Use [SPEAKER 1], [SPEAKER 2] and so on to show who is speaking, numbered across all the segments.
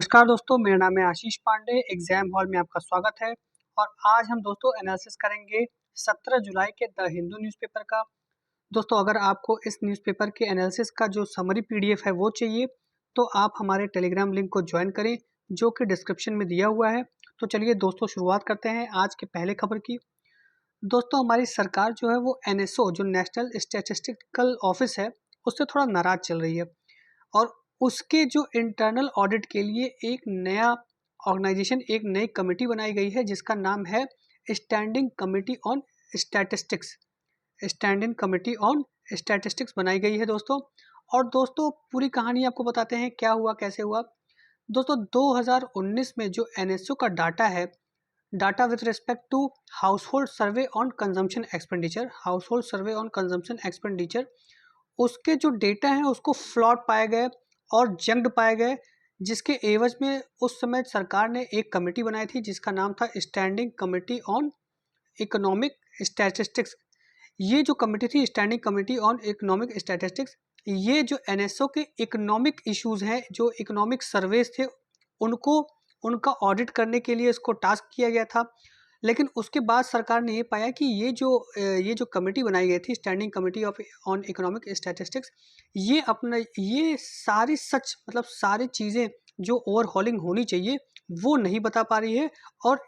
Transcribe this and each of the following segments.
[SPEAKER 1] नमस्कार दोस्तों, मेरा नाम है आशीष पांडे। एग्जाम हॉल में आपका स्वागत है। और आज हम दोस्तों एनालिसिस करेंगे 17 जुलाई के द हिंदू न्यूज़पेपर का। दोस्तों, अगर आपको इस न्यूज़पेपर के एनालिसिस का जो समरी पीडीएफ है वो चाहिए तो आप हमारे टेलीग्राम लिंक को ज्वाइन करें, जो कि डिस्क्रिप्शन में दिया हुआ है। तो चलिए दोस्तों, शुरुआत करते हैं आज के पहले खबर की। दोस्तों, हमारी सरकार जो है वो एनएसओ, जो नेशनल स्टैटिस्टिकल ऑफिस है, उससे थोड़ा नाराज चल रही है। और उसके जो इंटरनल ऑडिट के लिए एक नया ऑर्गेनाइजेशन, एक नई कमेटी बनाई गई है, जिसका नाम है standing committee on statistics. Standing committee on statistics बनाई गई है दोस्तों। और दोस्तों, पूरी कहानी आपको बताते हैं क्या हुआ, कैसे हुआ। दोस्तों, 2019 में जो एनएसओ का डाटा है, data with respect to household survey on consumption expenditure, उसके जो डेटा हैं उसको फ्लॉट पाए गए और जंक्ड पाए गए, जिसके एवज में उस समय सरकार ने एक कमेटी बनाई थी जिसका नाम था standing committee on economic statistics. ये जो कमेटी थी, standing committee on economic statistics, ये जो एनएसओ के इकोनॉमिक इश्यूज हैं, जो इकोनॉमिक सर्वेज थे, उनको उनका ऑडिट करने के लिए इसको टास्क किया गया था। लेकिन उसके बाद सरकार ने ये पाया कि ये जो कमेटी बनाई गई थी, standing committee of on economic statistics, ये सारी सच, मतलब सारी चीज़ें जो ओवरहॉलिंग होनी चाहिए वो नहीं बता पा रही है। और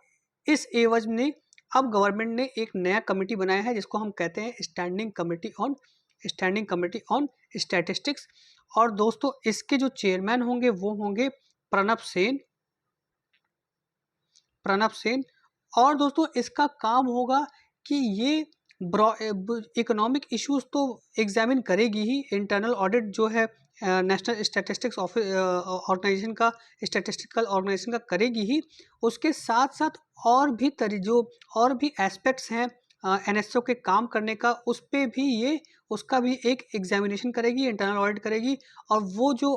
[SPEAKER 1] इस एवज में अब गवर्नमेंट ने एक नया कमेटी बनाया है जिसको हम कहते हैं स्टैंडिंग कमेटी ऑन स्टैटिस्टिक्स। और दोस्तों, इसके जो चेयरमैन होंगे वो होंगे प्रणब सेन। और दोस्तों, इसका काम होगा कि ये इकोनॉमिक इश्यूज तो एग्जामिन करेगी ही, इंटरनल ऑडिट जो है नेशनल स्टैटिस्टिक्स ऑफिस ऑर्गेनाइजेशन का, स्टैटिस्टिकल ऑर्गेनाइजेशन का करेगी ही। उसके साथ साथ और भी एस्पेक्ट्स हैं एनएसओ के काम करने का, उस पे भी ये उसका भी एक एग्जामिनेशन करेगी, इंटरनल ऑडिट करेगी। और वो जो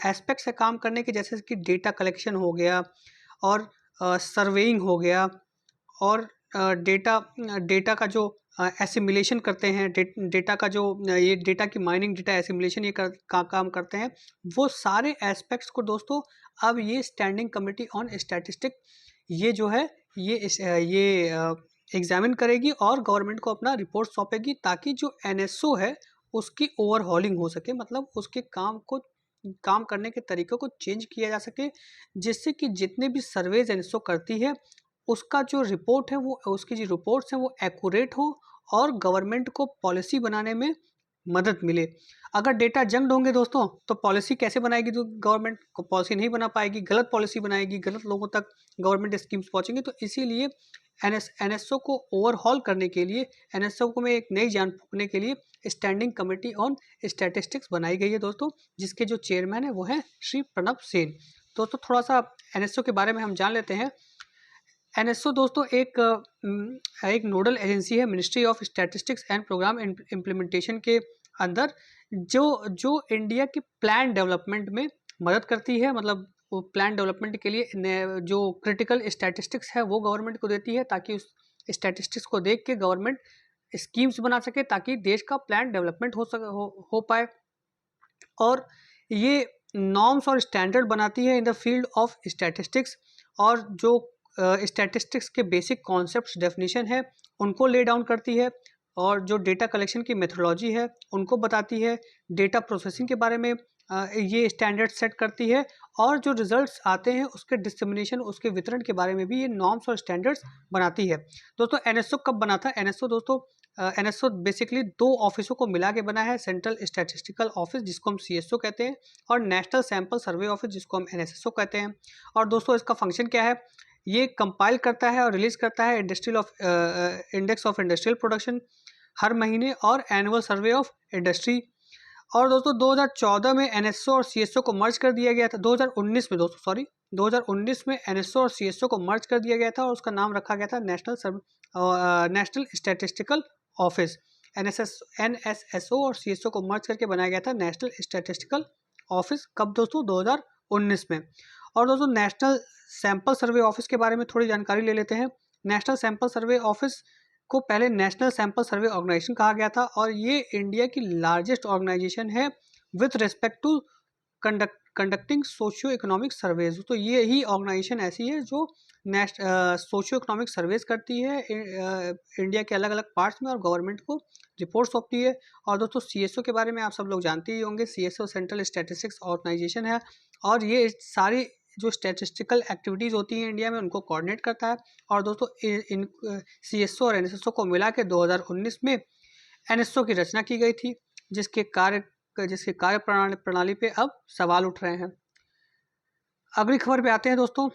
[SPEAKER 1] एस्पेक्ट्स है काम करने के, जैसे कि डेटा कलेक्शन हो गया, और सर्वेइंग हो गया, और डेटा डेटा का जो एसिमिलेशन करते हैं, डेटा का जो ये डेटा की माइनिंग, डेटा एसिमिलेशन, काम करते हैं, वो सारे एस्पेक्ट्स को दोस्तों अब ये स्टैंडिंग कमेटी ऑन स्टैटिस्टिक ये जो है ये एग्जामिन करेगी और गवर्नमेंट को अपना रिपोर्ट सौंपेगी, ताकि जो एनएसओ है उसकी ओवरहॉलिंग हो सके, मतलब उसके काम करने के तरीक़ों को चेंज किया जा सके, जिससे कि जितने भी सर्वेज एनएसओ करती है उसका जो रिपोर्ट है, वो उसकी जो रिपोर्ट्स हैं वो एक्यूरेट हो और गवर्नमेंट को पॉलिसी बनाने में मदद मिले। अगर डेटा जंक्ड होंगे दोस्तों, तो पॉलिसी कैसे बनाएगी? तो गवर्नमेंट को पॉलिसी नहीं बना पाएगी, गलत पॉलिसी बनाएगी, गलत लोगों तक गवर्नमेंट स्कीम्स पहुंचेंगी। तो इसीलिए एनएसओ को ओवरहॉल करने के लिए, एनएसओ को में एक नई जान फूंकने के लिए स्टैंडिंग कमेटी ऑन स्टैटिस्टिक्स बनाई गई है दोस्तों, जिसके जो चेयरमैन है वो हैं श्री प्रणब सेन। दोस्तों, थोड़ा सा एनएसओ के बारे में हम जान लेते हैं। एनएसओ दोस्तों एक नोडल एजेंसी है ministry of statistics and programme implementation के अंदर, जो इंडिया के प्लान डेवलपमेंट में मदद करती है। मतलब वो प्लान डेवलपमेंट के लिए जो क्रिटिकल स्टैटिस्टिक्स है वो गवर्नमेंट को देती है, ताकि उस स्टैटिस्टिक्स को देख के गवर्नमेंट स्कीम्स बना सके, ताकि देश का प्लान डेवलपमेंट हो पाए। और ये नॉर्म्स और स्टैंडर्ड बनाती है in the field of statistics, और जो स्टैटिस्टिक्स के बेसिक कॉन्सेप्ट्स, डेफिनेशन है, उनको ले डाउन करती है। और जो डेटा कलेक्शन की मेथोडोलॉजी है उनको बताती है। डेटा प्रोसेसिंग के बारे में ये स्टैंडर्ड सेट करती है। और जो रिजल्ट्स आते हैं उसके डिस्ट्रीब्यूशन, उसके वितरण के बारे में भी ये नॉर्म्स और स्टैंडर्ड्स बनाती है। दोस्तों, एनएसओ कब बना था? एनएसओ बेसिकली दो ऑफिसों को मिला के बना है, सेंट्रल स्टैटिस्टिकल ऑफिस जिसको हम सीएसओ कहते हैं, और नेशनल सैंपल सर्वे ऑफिस जिसको हम एनएसएसओ कहते हैं। और दोस्तों, इसका फंक्शन क्या है? ये कंपाइल करता है और रिलीज करता है इंडेक्स ऑफ इंडस्ट्रियल प्रोडक्शन हर महीने, और एनुअल सर्वे ऑफ इंडस्ट्री। और दोस्तों, 2014 में एनएसओ और सीएसओ को मर्ज कर दिया गया था। 2019 में दोस्तों, 2019 में एनएसओ और सीएसओ को मर्ज कर दिया गया था, और उसका नाम रखा गया था नेशनल स्टैटिस्टिकल ऑफिस। एनएसएसओ और सीएसओ को मर्ज करके बनाया गया था नेशनल स्टैटिस्टिकल ऑफिस। कब दोस्तों? 2019 में। और दोस्तों, नेशनल सैंपल सर्वे ऑफिस के बारे में थोड़ी जानकारी ले लेते हैं। नेशनल सैंपल सर्वे ऑफिस को पहले नेशनल सैंपल सर्वे ऑर्गेनाइजेशन कहा गया था, और ये इंडिया की लार्जेस्ट ऑर्गेनाइजेशन है with respect to conducting socio economic surveys. तो ये ही ऑर्गेनाइजेशन ऐसी है जो सोशियो इकोनॉमिक सर्वेज करती है इंडिया के अलग अलग पार्ट्स में और गवर्नमेंट को रिपोर्ट सौंपती है। और दोस्तों CSO के बारे में आप सब लोग जानते ही होंगे। CSO सेंट्रल स्टैटिस्टिक्स ऑर्गेनाइजेशन है और ये सारी जो स्टैटिस्टिकल एक्टिविटीज़ होती हैं इंडिया में उनको कोऑर्डिनेट करता है। और दोस्तों इन CSO और NSSO को मिला के 2019 में NSO की रचना की गई थी, जिसके कार्य प्रणाली पे अब सवाल उठ रहे हैं। अगली खबर पे आते हैं दोस्तों।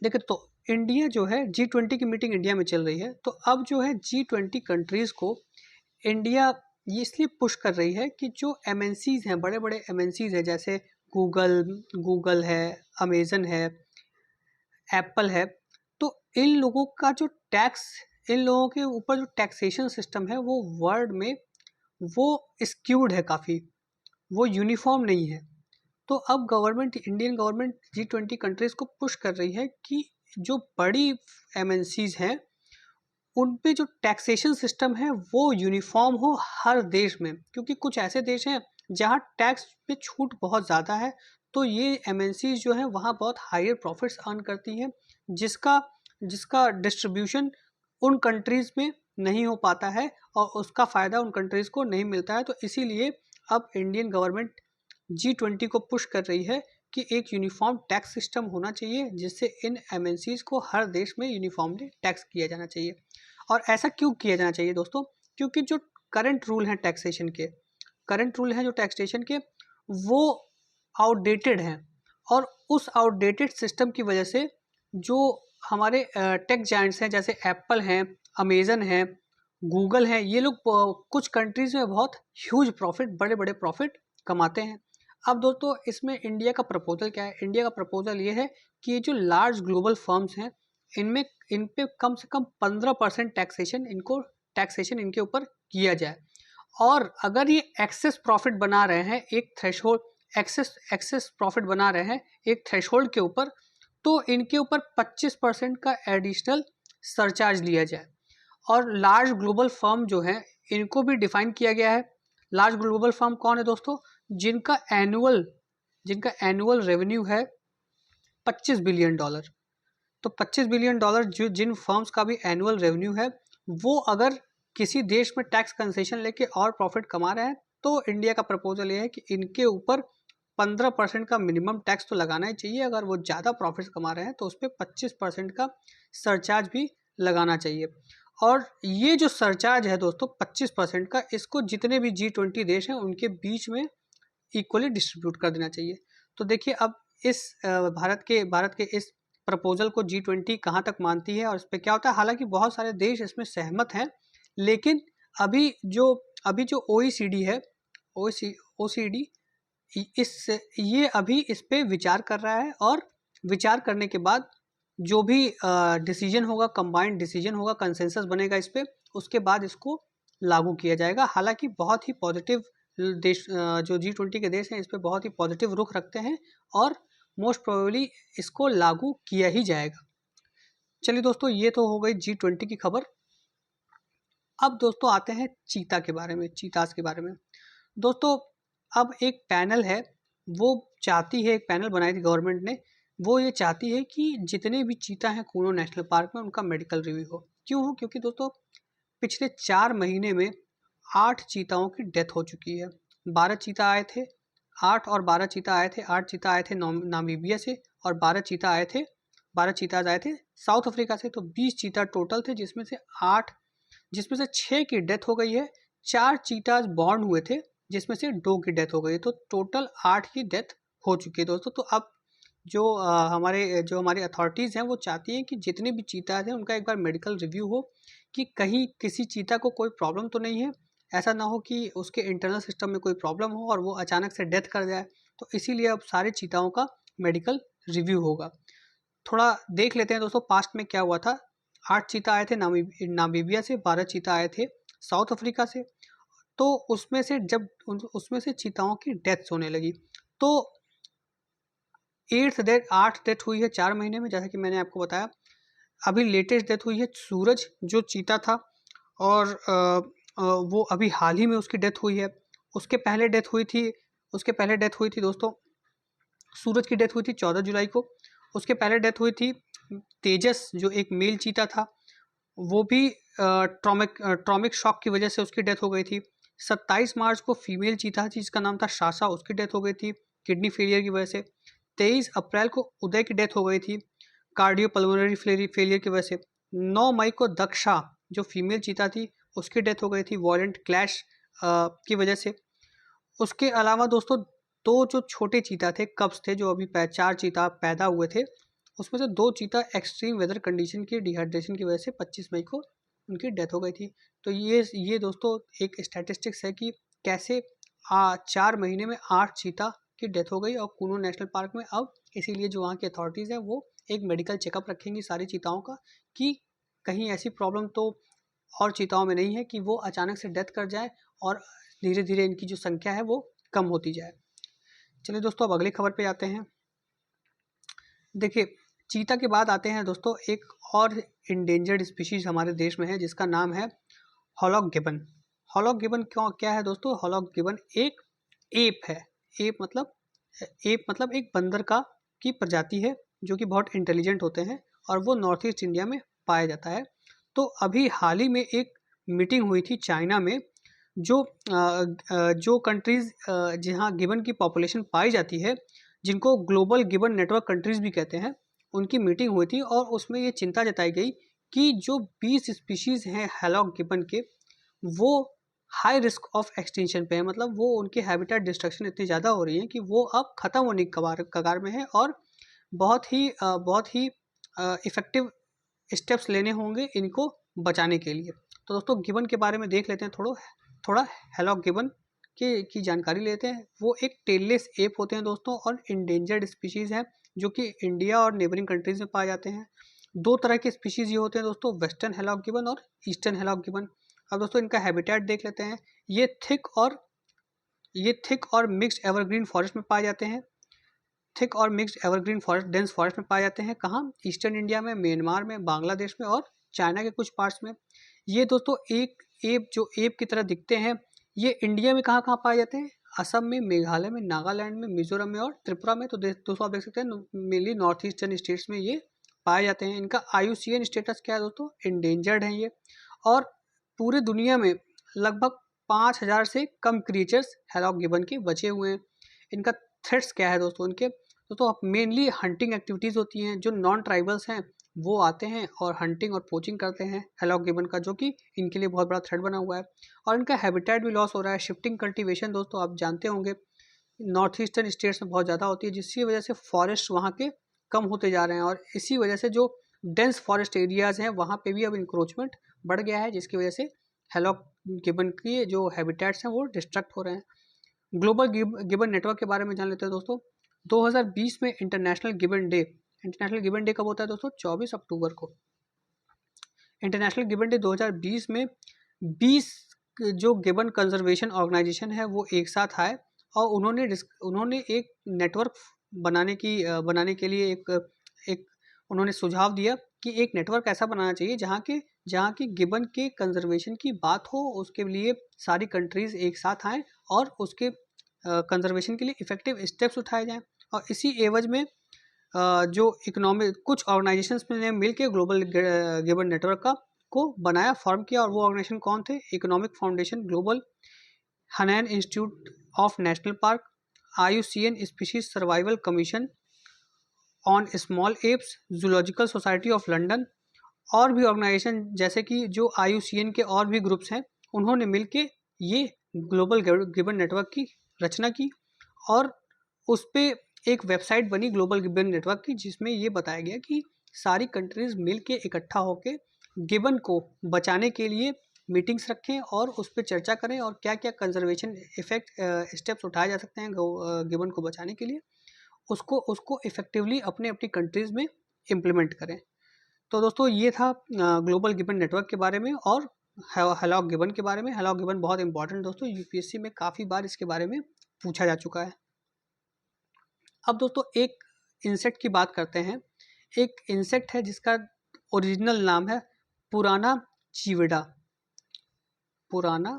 [SPEAKER 1] देखिए, तो इंडिया जो है G20 की मीटिंग इंडिया में चल रही है। तो अब जो है G20 कंट्रीज़ को इंडिया ये इसलिए पुश कर रही है कि जो MNCs हैं, बड़े बड़े MNCs हैं, जैसे गूगल है, अमेजन है, एप्पल है, तो इन लोगों का जो टैक्स, इन लोगों के ऊपर जो टैक्सेशन सिस्टम है वो वर्ल्ड में वो स्क्यूड है, काफ़ी वो यूनिफॉर्म नहीं है। तो अब इंडियन गवर्नमेंट G20 कंट्रीज़ को पुश कर रही है कि जो बड़ी MNCs हैं उन पे जो टैक्सेशन सिस्टम है वो यूनिफॉर्म हो हर देश में, क्योंकि कुछ ऐसे देश हैं जहाँ टैक्स पे छूट बहुत ज़्यादा है। तो ये MNCs जो हैं वहाँ बहुत हायर प्रॉफिट्स अर्न करती हैं, जिसका जिसका डिस्ट्रीब्यूशन उन कंट्रीज़ में नहीं हो पाता है और उसका फ़ायदा उन कंट्रीज़ को नहीं मिलता है। तो इसीलिए अब इंडियन गवर्नमेंट G20 को पुश कर रही है कि एक यूनिफॉर्म टैक्स सिस्टम होना चाहिए, जिससे इन MNCs को हर देश में यूनिफॉर्मली टैक्स किया जाना चाहिए। और ऐसा क्यों किया जाना चाहिए दोस्तों? क्योंकि जो करंट रूल हैं जो टैक्सेशन के वो आउटडेटेड हैं, और उस आउटडेटेड सिस्टम की वजह से जो हमारे टेक जायंट्स हैं, जैसे एप्पल हैं, अमेजन हैं, गूगल हैं, ये लोग कुछ कंट्रीज़ में बहुत ह्यूज प्रॉफिट, बड़े बड़े प्रॉफिट कमाते हैं। अब दोस्तों इसमें इंडिया का प्रपोजल क्या है? इंडिया का प्रपोजल ये है कि ये जो लार्ज ग्लोबल फर्म्स हैं इन पे कम से कम 15% टैक्सेशन इनके ऊपर किया जाए। और अगर ये एक्सेस प्रॉफिट बना रहे हैं एक थ्रेशोल्ड एक्सेस प्रॉफिट बना रहे हैं एक थ्रेशोल्ड के ऊपर, तो इनके ऊपर 25% का एडिशनल सरचार्ज लिया जाए। और लार्ज ग्लोबल फर्म जो है इनको भी डिफाइन किया गया है। लार्ज ग्लोबल फर्म कौन है दोस्तों? जिनका एनुअल रेवेन्यू है $25 बिलियन। तो $25 बिलियन जो जिन फर्म्स का भी एनुअल रेवेन्यू है, वो अगर किसी देश में टैक्स कंसेशन लेके और प्रॉफिट कमा रहे हैं, तो इंडिया का प्रपोजल ये है कि इनके ऊपर 15% का मिनिमम टैक्स तो लगाना ही चाहिए। अगर वो ज़्यादा प्रॉफिट्स कमा रहे हैं तो उस पर 25% का सरचार्ज भी लगाना चाहिए। और ये जो सरचार्ज है दोस्तों 25% का, इसको जितने भी G20 देश हैं उनके बीच में इक्वली डिस्ट्रीब्यूट कर देना चाहिए। तो देखिए अब इस भारत के इस प्रपोजल को G20 कहाँ तक मानती है और इस पर क्या होता है। हालांकि बहुत सारे देश इसमें सहमत हैं, लेकिन अभी जो OECD है, OECD ये अभी इस पे विचार कर रहा है, और विचार करने के बाद जो भी डिसीजन होगा, कंबाइंड डिसीजन होगा, कंसेंसस बनेगा इस पे, उसके बाद इसको लागू किया जाएगा। हालांकि बहुत ही पॉजिटिव देश जो G20 के देश हैं इस पे बहुत ही पॉजिटिव रुख रखते हैं, और मोस्ट प्रोबेबली इसको लागू किया ही जाएगा। चलिए दोस्तों, ये तो हो गई G20 की खबर। अब दोस्तों आते हैं चीताज के बारे में। दोस्तों अब एक पैनल है, वो चाहती है, एक पैनल बनाई थी गवर्नमेंट ने, वो ये चाहती है कि जितने भी चीता हैं कूनो नेशनल पार्क में उनका मेडिकल रिव्यू हो। क्यों हो? क्योंकि दोस्तों पिछले 4 महीने में 8 चीताओं की डेथ हो चुकी है। 12 चीता आए थे, 8 और 12 चीता आए थे। 8 चीता आए थे नामीबिया से, और 12 चीताज आए थे साउथ अफ्रीका से। तो 20 चीता टोटल थे, जिसमें से 6 की डेथ हो गई है। 4 चीताज बॉर्न हुए थे, जिसमें से 2 की डेथ हो गई। तो टोटल 8 की डेथ हो चुकी है दोस्तों। तो अब जो हमारी अथॉरिटीज़ हैं वो चाहती हैं कि जितने भी चीताज हैं उनका एक बार मेडिकल रिव्यू हो, कि कहीं किसी चीता को कोई प्रॉब्लम तो नहीं है। ऐसा ना हो कि उसके इंटरनल सिस्टम में कोई प्रॉब्लम हो और वो अचानक से डेथ कर जाए। तो इसीलिए अब सारे चीताओं का मेडिकल रिव्यू होगा। थोड़ा देख लेते हैं दोस्तों पास्ट में क्या हुआ था। 8 चीता आए थे नामीबिया से, 12 चीता आए थे साउथ अफ्रीका से। तो उसमें से चीताओं की डेथ्स होने लगी। तो 8 डेथ हुई है 4 महीने में, जैसा कि मैंने आपको बताया। अभी लेटेस्ट डेथ हुई है सूरज, जो चीता था, और वो अभी हाल ही में उसकी डेथ हुई है। उसके पहले डेथ हुई थी दोस्तों सूरज की डेथ हुई थी 14 जुलाई को। उसके पहले डेथ हुई थी तेजस, जो एक मेल चीता था, वो भी ट्रॉमिक शॉक की वजह से उसकी डेथ हो गई थी। 27 मार्च को फीमेल चीता जिसका नाम था शासा, उसकी डेथ हो गई थी किडनी फेलियर की वजह से। 23 अप्रैल को उदय की डेथ हो गई थी कार्डियोपल्मोनरी फेलियर की वजह से। 9 मई को दक्षा जो फीमेल चीता थी उसकी डेथ हो गई थी वॉयलेंट क्लैश की वजह से। उसके अलावा दोस्तों 2 जो छोटे चीता थे, कब्स थे, जो अभी 4 चीता पैदा हुए थे, उसमें से 2 चीता एक्सट्रीम वेदर कंडीशन की डिहाइड्रेशन की वजह से 25 मई को उनकी डेथ हो गई थी। तो ये दोस्तों एक स्टैटिस्टिक्स है कि कैसे 4 महीने में 8 चीता की डेथ हो गई। और कुनो नेशनल पार्क में अब इसीलिए जो वहाँ की अथॉरिटीज़ हैं वो एक मेडिकल चेकअप रखेंगी सारी चीताओं का, कि कहीं ऐसी प्रॉब्लम तो और चीताओं में नहीं है कि वो अचानक से डेथ कर जाए और धीरे धीरे इनकी जो संख्या है वो कम होती जाए। चलिए दोस्तों, अब अगली खबर पे आते हैं। देखिए, चीता के बाद आते हैं दोस्तों एक और इंडेंजर्ड स्पीशीज हमारे देश में है जिसका नाम है हॉलॉक गिबन। हॉलॉक गिबन क्या है दोस्तों? हॉलॉक गिबन एक एप है। एप मतलब एक बंदर की प्रजाति है जो कि बहुत इंटेलिजेंट होते हैं और वो नॉर्थ ईस्ट इंडिया में पाया जाता है। तो अभी हाल ही में एक मीटिंग हुई थी चाइना में, जो कंट्रीज़ जहाँ गिबन की पॉपुलेशन पाई जाती है, जिनको ग्लोबल गिबन नेटवर्क कंट्रीज़ भी कहते हैं, उनकी मीटिंग हुई थी और उसमें ये चिंता जताई गई कि जो 20 स्पीशीज़ हैं हैलॉक गिबन के, वो हाई रिस्क ऑफ एक्सटिंक्शन पे है। मतलब वो उनके हैबिटेट डिस्ट्रक्शन इतनी ज़्यादा हो रही है कि वो अब ख़त्म होने की कगार में है और बहुत ही इफ़ेक्टिव स्टेप्स लेने होंगे इनको बचाने के लिए। तो दोस्तों, गिबन के बारे में देख लेते हैं थोड़ा हैलॉक गिबन की जानकारी लेते हैं। वो एक टेललेस एप होते हैं दोस्तों और इंडेंजर्ड स्पीशीज़ हैं जो कि इंडिया और नेबरिंग कंट्रीज़ में पाए जाते हैं। 2 तरह के स्पीशीज़ ये होते हैं दोस्तों, वेस्टर्न हैलॉक गिबन और ईस्टर्न हैलॉक गिबन। अब दोस्तों इनका हैबिटेट देख लेते हैं। ये थिक और मिक्स्ड एवरग्रीन फॉरेस्ट में पाए जाते हैं। थिक और mixed evergreen forest, dense forest में पाए जाते हैं। कहाँ? ईस्टर्न इंडिया में, म्यांमार में, बांग्लादेश में और चाइना के कुछ पार्ट्स में। ये दोस्तों एक एप की तरह दिखते हैं। ये इंडिया में कहाँ कहाँ पाए जाते हैं? असम में, मेघालय में, नागालैंड में, मिजोरम में और त्रिपुरा में। तो दोस्तों आप देख सकते हैं मेनली नॉर्थ ईस्टर्न स्टेट्स में ये पाए जाते हैं। इनका IUCN स्टेटस क्या है दोस्तों? इंडेंजर्ड है ये। और पूरे दुनिया में लगभग 5000 से कम क्रिएचर्स हैलॉक गिबन के बचे हुए हैं। इनका थ्रेट्स क्या है दोस्तों इनके? तो मेनली हंटिंग एक्टिविटीज़ होती हैं। जो नॉन ट्राइबल्स हैं वो आते हैं और हंटिंग और पोचिंग करते हैं हैलॉक गिबन का, जो कि इनके लिए बहुत बड़ा थ्रेट बना हुआ है। और इनका हैबिटेट भी लॉस हो रहा है। शिफ्टिंग कल्टीवेशन दोस्तों आप जानते होंगे नॉर्थ ईस्टर्न स्टेट्स में बहुत ज़्यादा होती है, जिसकी वजह से फॉरेस्ट वहाँ के कम होते जा रहे हैं और इसी वजह से जो डेंस फॉरेस्ट एरियाज़ हैं वहाँ पे भी अब इंक्रोचमेंट बढ़ गया है, जिसकी वजह से हैलॉक गिबन के जो हैबिटेट्स हैं वो डिस्ट्रक्ट हो रहे हैं। ग्लोबल गिबन नेटवर्क के बारे में जान लेते हैं दोस्तों। 2020 में इंटरनेशनल गिबन डे कब होता है दोस्तों? 24 अक्टूबर को। इंटरनेशनल गिबन डे 2020 में 20 जो गिबन कंजर्वेशन ऑर्गेनाइजेशन है वो एक साथ आए और उन्होंने एक नेटवर्क बनाने के लिए एक उन्होंने सुझाव दिया कि एक नेटवर्क ऐसा बनाना चाहिए जहाँ की गिबन के कंजर्वेशन की बात हो, उसके लिए सारी कंट्रीज़ एक साथ आएँ और उसके कंजर्वेशन के लिए इफ़ेक्टिव स्टेप्स उठाए जाएँ। और इसी एवज में जो इकोनॉमिक कुछ ऑर्गेनाइजेशंस ने मिल के ग्लोबल गिबन नेटवर्क को बनाया, फॉर्म किया। और वो ऑर्गेनाइजेशन कौन थे? Economic foundation global, Hainan institute of national park, IUCN species survival commission on small apes, zoological society of London और भी ऑर्गेनाइजेशन जैसे कि जो IUCN के और भी ग्रुप्स हैं, उन्होंने मिलके ये ग्लोबल गिबन नेटवर्क की रचना की। और उस पे एक वेबसाइट बनी ग्लोबल गिबन नेटवर्क की, जिसमें ये बताया गया कि सारी कंट्रीज़ मिल के इकट्ठा होकर गिबन को बचाने के लिए मीटिंग्स रखें और उस पर चर्चा करें और क्या क्या कंजर्वेशन स्टेप्स उठाए जा सकते हैं गिबन को बचाने के लिए, उसको इफ़ेक्टिवली अपने अपनी कंट्रीज़ में इम्प्लीमेंट करें। तो दोस्तों ये था ग्लोबल गिबन नेटवर्क के बारे में और हैलॉक गिबन के बारे में। हैलॉक गिबन बहुत इंपॉर्टेंट दोस्तों, UPSC में काफ़ी बार इसके बारे में पूछा जा चुका है। अब दोस्तों एक इंसेक्ट की बात करते हैं। एक इंसेक्ट है जिसका ओरिजिनल नाम है पुराना चीविडा। पुराना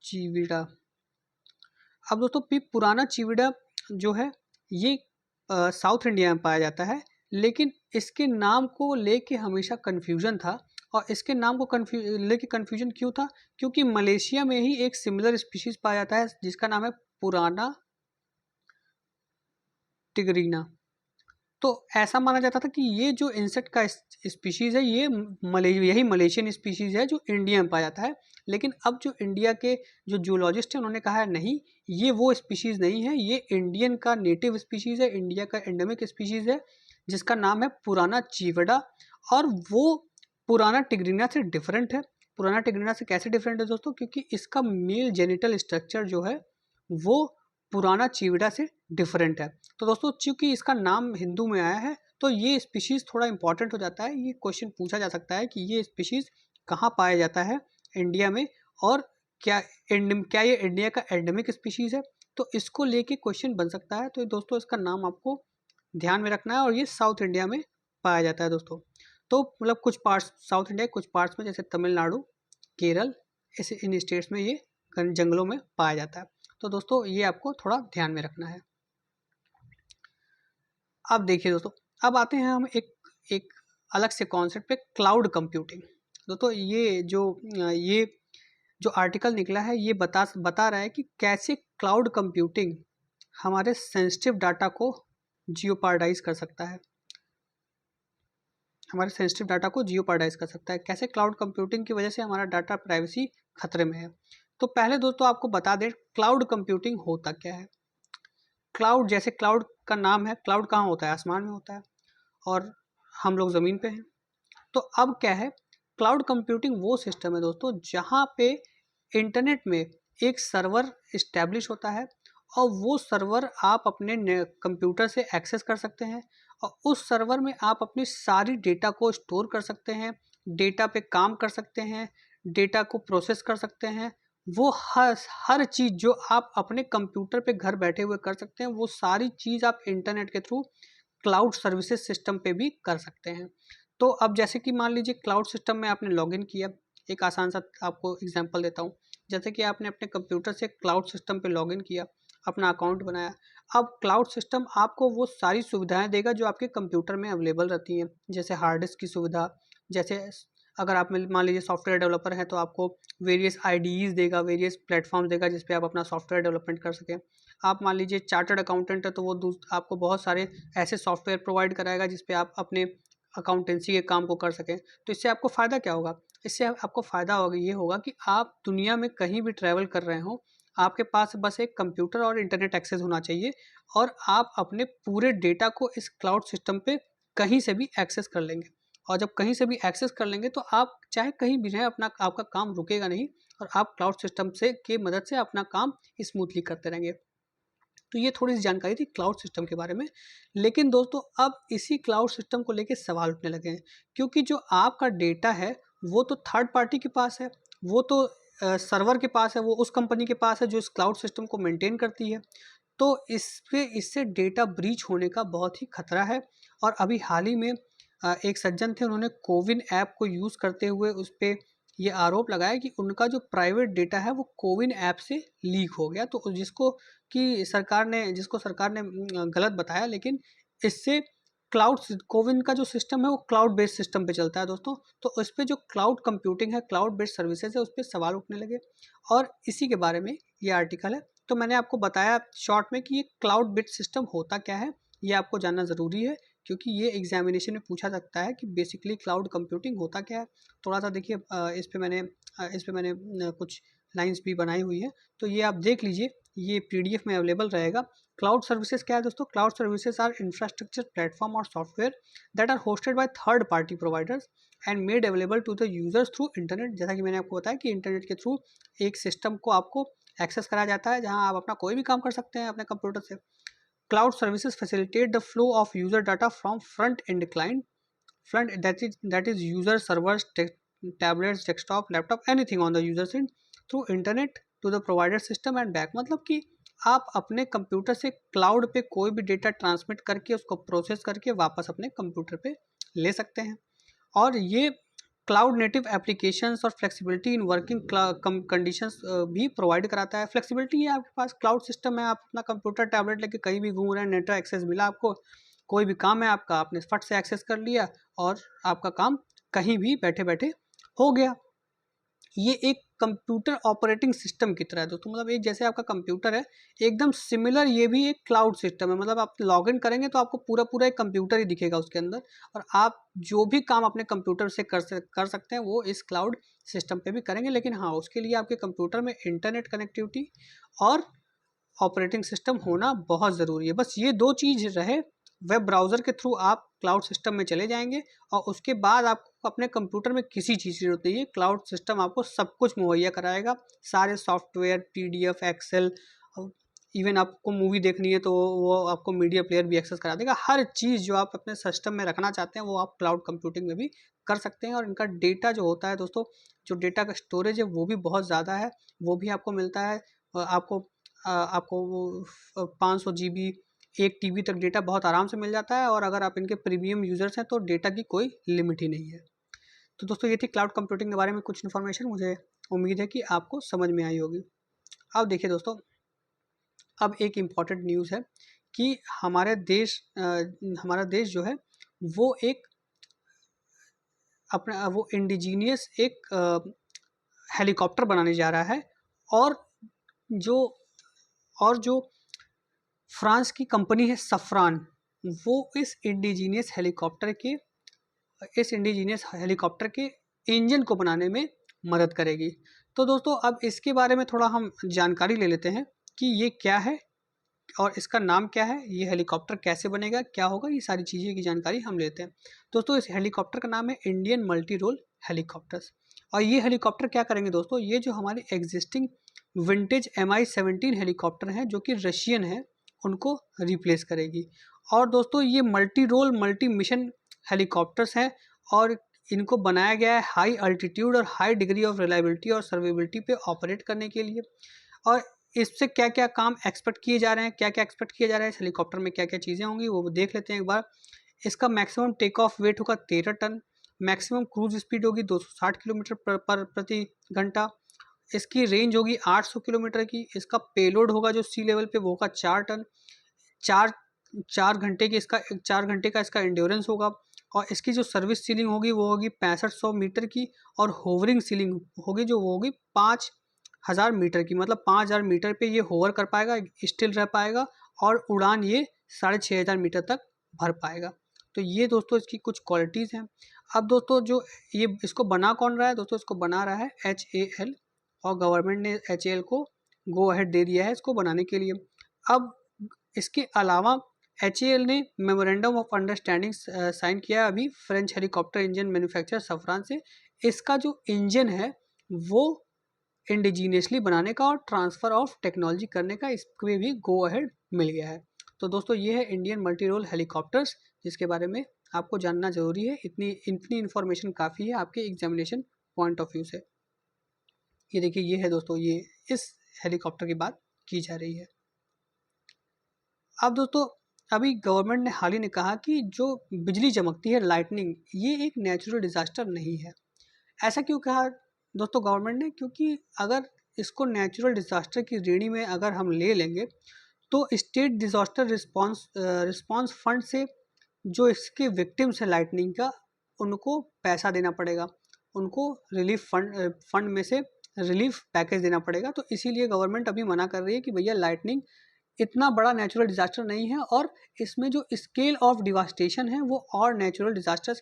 [SPEAKER 1] चीविडा। अब दोस्तों पुराना चिवड़ा जो है ये साउथ इंडिया में पाया जाता है, लेकिन इसके नाम को लेके हमेशा कन्फ्यूजन था। और इसके नाम को लेके कन्फ्यूजन क्यों था? क्योंकि मलेशिया में ही एक सिमिलर स्पीशीज पाया जाता है जिसका नाम है पुराना टिगरीना। तो ऐसा माना जाता था कि ये जो इंसेक्ट का स्पीशीज है ये यही मलेशियन स्पीशीज है जो इंडिया में पाया जाता है। लेकिन अब जो इंडिया के जो जूलॉजिस्ट हैं उन्होंने कहा है नहीं, ये वो स्पीशीज नहीं है, ये इंडियन का नेटिव स्पीशीज है, इंडिया का एंडेमिक स्पीशीज है जिसका नाम है पुराना चिवड़ा। और वो पुराना टिगरीना से डिफरेंट है। पुराना टिगरीना से कैसे डिफरेंट है दोस्तों? क्योंकि इसका मेल जेनिटल स्ट्रक्चर जो है वो पुराना चिवड़ा से डिफरेंट है। तो दोस्तों चूंकि इसका नाम हिंदू में आया है तो ये स्पीशीज थोड़ा इंपॉर्टेंट हो जाता है। ये क्वेश्चन पूछा जा सकता है कि ये स्पीशीज कहाँ पाया जाता है इंडिया में, और क्या ये इंडिया का एंडेमिक स्पीशीज है? तो इसको लेके क्वेश्चन बन सकता है। तो दोस्तों इसका नाम आपको ध्यान में रखना है, और ये साउथ इंडिया में पाया जाता है दोस्तों। तो मतलब कुछ पार्ट्स साउथ इंडिया, कुछ पार्ट्स में जैसे तमिलनाडु, केरल, ऐसे इन स्टेट्स में ये जंगलों में पाया जाता है। तो दोस्तों ये आपको थोड़ा ध्यान में रखना है। अब देखिए दोस्तों, अब आते हैं हम एक अलग से कॉन्सेप्ट पे, क्लाउड कंप्यूटिंग। दोस्तों ये जो आर्टिकल निकला है ये बता रहा है कि कैसे क्लाउड कंप्यूटिंग हमारे सेंसिटिव डाटा को जियोपार्डाइज कर सकता है। हमारे सेंसिटिव डाटा को जियोपार्डाइज कर सकता है। कैसे क्लाउड कंप्यूटिंग की वजह से हमारा डाटा प्राइवेसी खतरे में है। तो पहले दोस्तों आपको बता दें क्लाउड कंप्यूटिंग होता क्या है। क्लाउड, जैसे क्लाउड का नाम है, क्लाउड कहाँ होता है? आसमान में होता है, और हम लोग ज़मीन पे हैं। तो अब क्या है, क्लाउड कंप्यूटिंग वो सिस्टम है दोस्तों जहाँ पे इंटरनेट में एक सर्वर इस्टेब्लिश होता है, और वो सर्वर आप अपने कंप्यूटर से एक्सेस कर सकते हैं, और उस सर्वर में आप अपनी सारी डेटा को स्टोर कर सकते हैं, डेटा पे काम कर सकते हैं, डेटा को प्रोसेस कर सकते हैं। वो हर चीज़ जो आप अपने कंप्यूटर पे घर बैठे हुए कर सकते हैं, वो सारी चीज़ आप इंटरनेट के थ्रू क्लाउड सर्विसेज सिस्टम पे भी कर सकते हैं। तो अब जैसे कि मान लीजिए क्लाउड सिस्टम में आपने लॉगिन किया, एक आसान सा आपको एग्जांपल देता हूँ। जैसे कि आपने अपने कंप्यूटर से क्लाउड सिस्टम पे लॉगिन किया, अपना अकाउंट बनाया। अब क्लाउड सिस्टम आपको वो सारी सुविधाएं देगा जो आपके कंप्यूटर में अवेलेबल रहती हैं, जैसे हार्ड डिस्क की सुविधा, जैसे अगर आप मान लीजिए सॉफ्टवेयर डेवलपर हैं तो आपको वेरियस आईडीज़ देगा, वेरियस प्लेटफॉर्म देगा जिस पे आप अपना सॉफ्टवेयर डेवलपमेंट कर सकें। आप मान लीजिए चार्टर्ड अकाउंटेंट है तो वो आपको बहुत सारे ऐसे सॉफ्टवेयर प्रोवाइड कराएगा जिस पे आप अपने अकाउंटेंसी के काम को कर सकें। तो इससे आपको फ़ायदा क्या होगा? इससे आपको फ़ायदा होगा, ये होगा कि आप दुनिया में कहीं भी ट्रैवल कर रहे हो, आपके पास बस एक कंप्यूटर और इंटरनेट एक्सेस होना चाहिए, और आप अपने पूरे डेटा को इस क्लाउड सिस्टम पे कहीं से भी एक्सेस कर लेंगे। और जब कहीं से भी एक्सेस कर लेंगे तो आप चाहे कहीं भी रहें, आपका काम रुकेगा नहीं, और आप क्लाउड सिस्टम से की मदद से अपना काम स्मूथली करते रहेंगे। तो ये थोड़ी सी जानकारी थी क्लाउड सिस्टम के बारे में। लेकिन दोस्तों अब इसी क्लाउड सिस्टम को लेके सवाल उठने लगे हैं, क्योंकि जो आपका डेटा है वो तो थर्ड पार्टी के पास है, वो तो सर्वर के पास है, वो उस कंपनी के पास है जो इस क्लाउड सिस्टम को मेंटेन करती है। तो इससे डेटा ब्रीच होने का बहुत ही खतरा है। और अभी हाल ही में एक सज्जन थे, उन्होंने कोविन ऐप को यूज़ करते हुए उस पर ये आरोप लगाया कि उनका जो प्राइवेट डेटा है वो कोविन ऐप से लीक हो गया। तो जिसको सरकार ने गलत बताया, लेकिन इससे कोविन का जो सिस्टम है वो क्लाउड बेस्ड सिस्टम पे चलता है दोस्तों। तो उस पर जो क्लाउड कंप्यूटिंग है, क्लाउड बेस्ड सर्विसेज है, उस पर सवाल उठने लगे, और इसी के बारे में ये आर्टिकल है। तो मैंने आपको बताया शॉर्ट में कि ये क्लाउड बेस्ड सिस्टम होता क्या है, ये आपको जानना ज़रूरी है, क्योंकि ये एग्जामिनेशन में पूछा सकता है कि बेसिकली क्लाउड कंप्यूटिंग होता क्या है। थोड़ा सा देखिए, इस पे मैंने कुछ लाइंस भी बनाई हुई है, तो ये आप देख लीजिए, ये पीडीएफ में अवेलेबल रहेगा। क्लाउड सर्विसेज क्या है दोस्तों? Cloud services are infrastructure platform और software that are hosted by third party providers and made available to the users through internet. जैसा कि मैंने आपको बताया कि इंटरनेट के थ्रू एक सिस्टम को आपको एक्सेस कराया जाता है जहां आप अपना कोई भी काम कर सकते हैं अपने कंप्यूटर से। Cloud services facilitate the flow of user data from front end client, front that is user servers, tablets, desktop, laptop, anything on the user's end through internet to the provider system and back। मतलब कि आप अपने computer से cloud पे कोई भी data transmit करके उसको प्रोसेस करके वापस अपने कंप्यूटर पे ले सकते हैं। और ये क्लाउड नेटिव एप्लीकेशंस और फ्लेक्सिबिलिटी इन वर्किंग कंडीशंस भी प्रोवाइड कराता है। फ्लेक्सिबिलिटी है, आपके पास क्लाउड सिस्टम है, आप अपना कंप्यूटर टैबलेट लेके कहीं भी घूम रहे हैं, नेटवर्क एक्सेस मिला आपको, कोई भी काम है आपका, आपने फट से एक्सेस कर लिया और आपका काम कहीं भी बैठे बैठे हो गया। ये एक कंप्यूटर ऑपरेटिंग सिस्टम की तरह है दोस्तों, मतलब एक जैसे आपका कंप्यूटर है एकदम सिमिलर ये भी एक क्लाउड सिस्टम है। मतलब आप लॉगिन करेंगे तो आपको पूरा पूरा एक कंप्यूटर ही दिखेगा उसके अंदर, और आप जो भी काम अपने कंप्यूटर से कर सकते हैं वो इस क्लाउड सिस्टम पे भी करेंगे। लेकिन हाँ, उसके लिए आपके कंप्यूटर में इंटरनेट कनेक्टिविटी और ऑपरेटिंग सिस्टम होना बहुत ज़रूरी है। बस ये दो चीज़ रहे, वेब ब्राउज़र के थ्रू आप क्लाउड सिस्टम में चले जाएंगे और उसके बाद आपको अपने कंप्यूटर में किसी चीज़ की जरूरत नहीं है, क्लाउड सिस्टम आपको सब कुछ मुहैया कराएगा। सारे सॉफ्टवेयर, पीडीएफ, एक्सेल, इवन आपको मूवी देखनी है तो वो आपको मीडिया प्लेयर भी एक्सेस करा देगा। हर चीज़ जो आप अपने सिस्टम में रखना चाहते हैं वो आप क्लाउड कंप्यूटिंग में भी कर सकते हैं। और इनका डेटा जो होता है दोस्तों, जो डेटा का स्टोरेज है वो भी बहुत ज़्यादा है, वो भी आपको मिलता है। आपको वो 500 GB 1 TB तक डेटा बहुत आराम से मिल जाता है, और अगर आप इनके प्रीमियम यूज़र्स हैं तो डेटा की कोई लिमिट ही नहीं है। तो दोस्तों ये थी क्लाउड कंप्यूटिंग के बारे में कुछ इन्फॉर्मेशन, मुझे उम्मीद है कि आपको समझ में आई होगी। अब देखिए दोस्तों, अब एक इम्पॉर्टेंट न्यूज़ है कि हमारा देश जो है वो एक अपना वो इंडिजीनियस एक हेलीकॉप्टर बनाने जा रहा है। और जो और जो फ्रांस की कंपनी है सफ्रान, वो इस इंडिजीनियस हेलीकॉप्टर के इंजन को बनाने में मदद करेगी। तो दोस्तों अब इसके बारे में थोड़ा हम जानकारी ले लेते हैं कि ये क्या है और इसका नाम क्या है, ये हेलीकॉप्टर कैसे बनेगा, क्या होगा, ये सारी चीज़ें की जानकारी हम लेते हैं। दोस्तों इस हेलीकॉप्टर का नाम है इंडियन मल्टी रोल हेलीकॉप्टर्स। और ये हेलीकॉप्टर क्या करेंगे दोस्तों, ये जो हमारे एग्जिस्टिंग विंटेज MI-17 हेलीकॉप्टर हैं जो कि रशियन है, उनको रिप्लेस करेगी। और दोस्तों ये multi role multi mission helicopters हैं और इनको बनाया गया है हाई अल्टीट्यूड और हाई डिग्री ऑफ रिलायबिलिटी और सर्वेबिलिटी पे ऑपरेट करने के लिए। और इससे क्या क्या काम एक्सपेक्ट किए जा रहे हैं, क्या क्या एक्सपेक्ट किया जा रहा है, इस हेलीकॉप्टर में क्या क्या चीज़ें होंगी वो देख लेते हैं एक बार। इसका मैक्सिमम टेक ऑफ वेट होगा 13 टन, मैक्सिमम क्रूज स्पीड होगी 260 किलोमीटर पर प्रति घंटा, इसकी रेंज होगी 800 किलोमीटर की, इसका पेलोड होगा जो सी लेवल पे वो होगा 4 टन, चार 4 घंटे का इसका एंड्योरेंस होगा। और इसकी जो सर्विस सीलिंग होगी वो होगी 6500 मीटर की, और होवरिंग सीलिंग होगी जो वो होगी 5000 मीटर की। मतलब 5000 मीटर पे ये होवर कर पाएगा, स्टिल रह पाएगा, और उड़ान ये 6500 मीटर तक भर पाएगा। तो ये दोस्तों इसकी कुछ क्वालिटीज़ हैं। अब दोस्तों जो ये इसको बना कौन रहा है दोस्तों, इसको बना रहा है HAL, और गवर्नमेंट ने HAL को गो अहेड दे दिया है इसको बनाने के लिए। अब इसके अलावा HAL ने मेमोरेंडम ऑफ अंडरस्टैंडिंग साइन किया है अभी फ्रेंच हेलीकॉप्टर इंजन मैन्युफैक्चरर सफ्रान से। इसका जो इंजन है वो इंडिजीनियसली बनाने का और ट्रांसफ़र ऑफ टेक्नोलॉजी करने का इसमें भी गो अहेड मिल गया है। तो दोस्तों ये है इंडियन मल्टी रोल हेलीकॉप्टर्स, जिसके बारे में आपको जानना ज़रूरी है। इतनी इन्फॉर्मेशन काफ़ी है आपके एग्जामिनेशन पॉइंट ऑफ व्यू से। ये देखिए, ये है दोस्तों, ये इस हेलीकॉप्टर की बात की जा रही है। अब दोस्तों अभी गवर्नमेंट ने हाल ही ने कहा कि जो बिजली चमकती है, लाइटनिंग, ये एक नेचुरल डिज़ास्टर नहीं है। ऐसा क्यों कहा दोस्तों गवर्नमेंट ने, क्योंकि अगर इसको नेचुरल डिज़ास्टर की श्रेणी में अगर हम ले लेंगे तो स्टेट डिज़ास्टर रिस्पांस फंड से जो इसके विक्टिम्स हैं लाइटनिंग का, उनको पैसा देना पड़ेगा, उनको रिलीफ फंड में से रिलीफ पैकेज देना पड़ेगा। तो इसीलिए गवर्नमेंट अभी मना कर रही है कि भैया लाइटनिंग इतना बड़ा नेचुरल डिज़ास्टर नहीं है, और इसमें जो स्केल ऑफ डिवास्टेशन है वो और नेचुरल डिज़ास्टर्स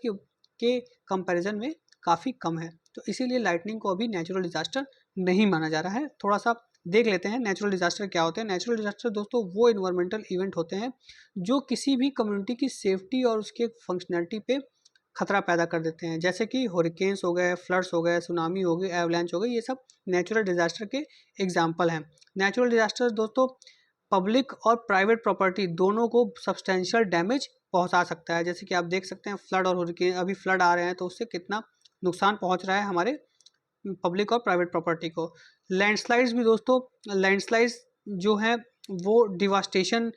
[SPEAKER 1] के कंपैरिजन में काफ़ी कम है। तो इसीलिए लाइटनिंग को अभी नेचुरल डिज़ास्टर नहीं माना जा रहा है। थोड़ा सा देख लेते हैं नेचुरल डिज़ास्टर क्या होते हैं। नेचुरल डिज़ास्टर दोस्तों वो इन्वायरमेंटल इवेंट होते हैं जो किसी भी कम्युनिटी की सेफ्टी और उसके फंक्शनैलिटी पे खतरा पैदा कर देते हैं, जैसे कि हरिकेन्स हो गए, फ्लड्स हो गए, सुनामी हो गई, एवलांच हो गई, ये सब नेचुरल डिज़ास्टर के एग्जाम्पल हैं। नेचुरल डिज़ास्टर दोस्तों पब्लिक और प्राइवेट प्रॉपर्टी दोनों को सब्सटेंशियल डैमेज पहुंचा सकता है। जैसे कि आप देख सकते हैं फ्लड और हरिकेन, अभी फ्लड आ रहे हैं तो उससे कितना नुकसान पहुंच रहा है हमारे पब्लिक और प्राइवेट प्रॉपर्टी को। लैंडस्लाइड्स भी दोस्तों, लैंडस्लाइड्स जो है वो devastation,